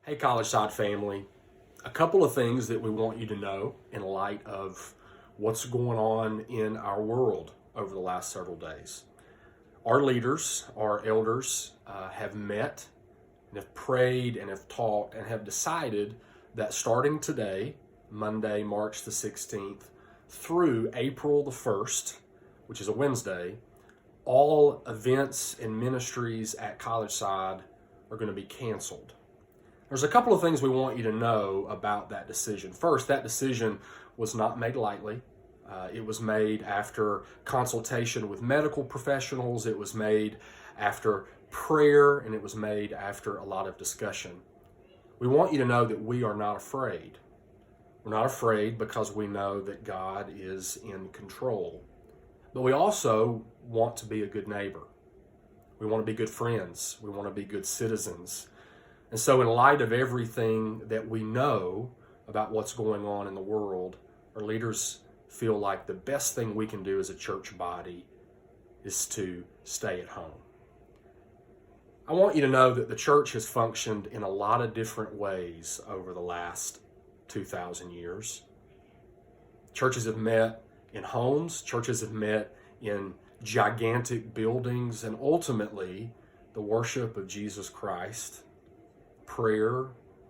Hey, College Side family. A couple of things that we want you to know in light of what's going on in our world over the last several days. Our leaders, our elders, have met and have prayed and have talked and have decided that starting today, Monday, March the 16th, through April the 1st, which is a Wednesday, all events and ministries at College Side are going to be canceled. There's a couple of things we want you to know about that decision. First, that decision was not made lightly. It was made after consultation with medical professionals. It was made after prayer, and it was made after a lot of discussion. We want you to know that we are not afraid. We're not afraid because we know that God is in control. But we also want to be a good neighbor. We want to be good friends. We want to be good citizens. And so in light of everything that we know about what's going on in the world, our leaders feel like the best thing we can do as a church body is to stay at home. I want you to know that the church has functioned in a lot of different ways over the last 2,000 years. Churches have met in homes, churches have met in gigantic buildings, and ultimately the worship of Jesus Christ, prayer,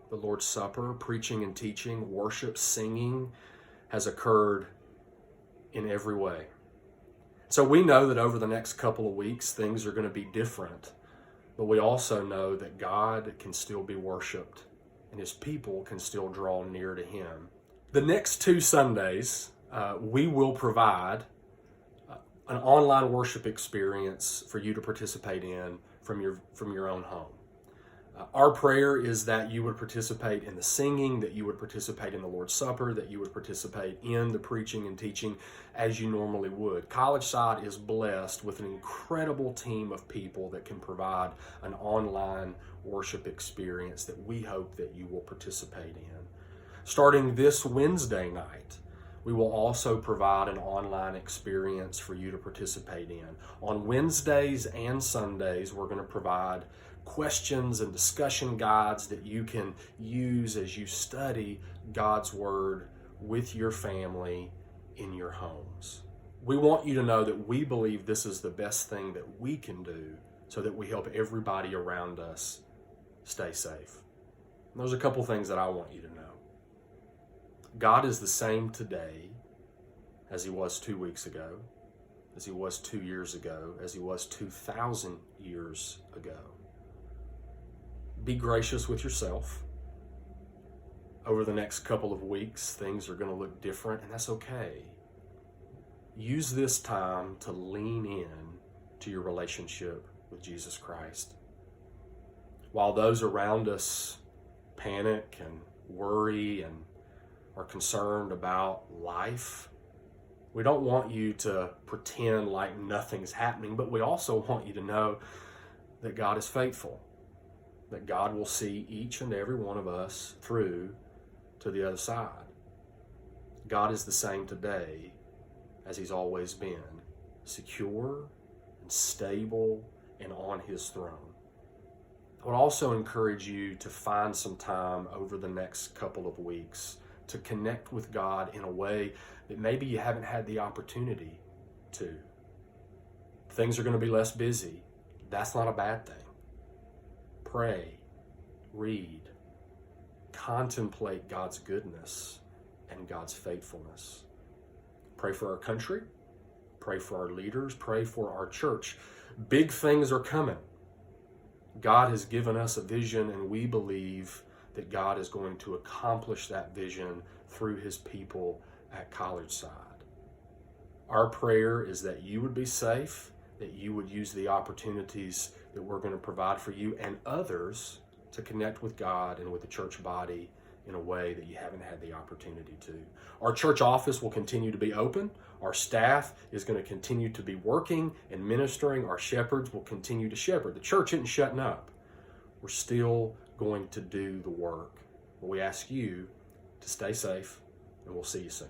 the Lord's Supper, preaching and teaching, worship, singing has occurred in every way. So we know that over the next couple of weeks, things are going to be different, but we also know that God can still be worshiped and his people can still draw near to him. The next 2 Sundays, we will provide an online worship experience for you to participate in from your own home. Our prayer is that you would participate in the singing, that you would participate in the Lord's Supper, that you would participate in the preaching and teaching as you normally would. College Side is blessed with an incredible team of people that can provide an online worship experience that we hope that you will participate in. Starting this Wednesday night, we will also provide an online experience for you to participate in. On Wednesdays and Sundays, we're going to provide questions and discussion guides that you can use as you study God's Word with your family in your homes. We want you to know that we believe this is the best thing that we can do so that we help everybody around us stay safe. And there's a couple things that I want you to know. God is the same today as he was 2 weeks ago, as he was 2 years ago, as he was 2,000 years ago. Be gracious with yourself. Over the next couple of weeks, things are going to look different, and that's okay. Use this time to lean in to your relationship with Jesus Christ. While those around us panic and worry and are concerned about life, we don't want you to pretend like nothing's happening, but we also want you to know that God is faithful, that God will see each and every one of us through to the other side. God is the same today as he's always been, secure and stable and on his throne. I would also encourage you to find some time over the next couple of weeks to connect with God in a way that maybe you haven't had the opportunity to. Things are going to be less busy. That's not a bad thing. Pray, read, contemplate God's goodness and God's faithfulness. Pray for our country, pray for our leaders, pray for our church. Big things are coming. God has given us a vision, and we believe that God is going to accomplish that vision through his people at College Side. Our prayer is that you would be safe, that you would use the opportunities that we're going to provide for you and others to connect with God and with the church body in a way that you haven't had the opportunity to. Our church office will continue to be open. Our staff is going to continue to be working and ministering. Our shepherds will continue to shepherd. The church isn't shutting up. We're still going to do the work. But we ask you to stay safe, and we'll see you soon.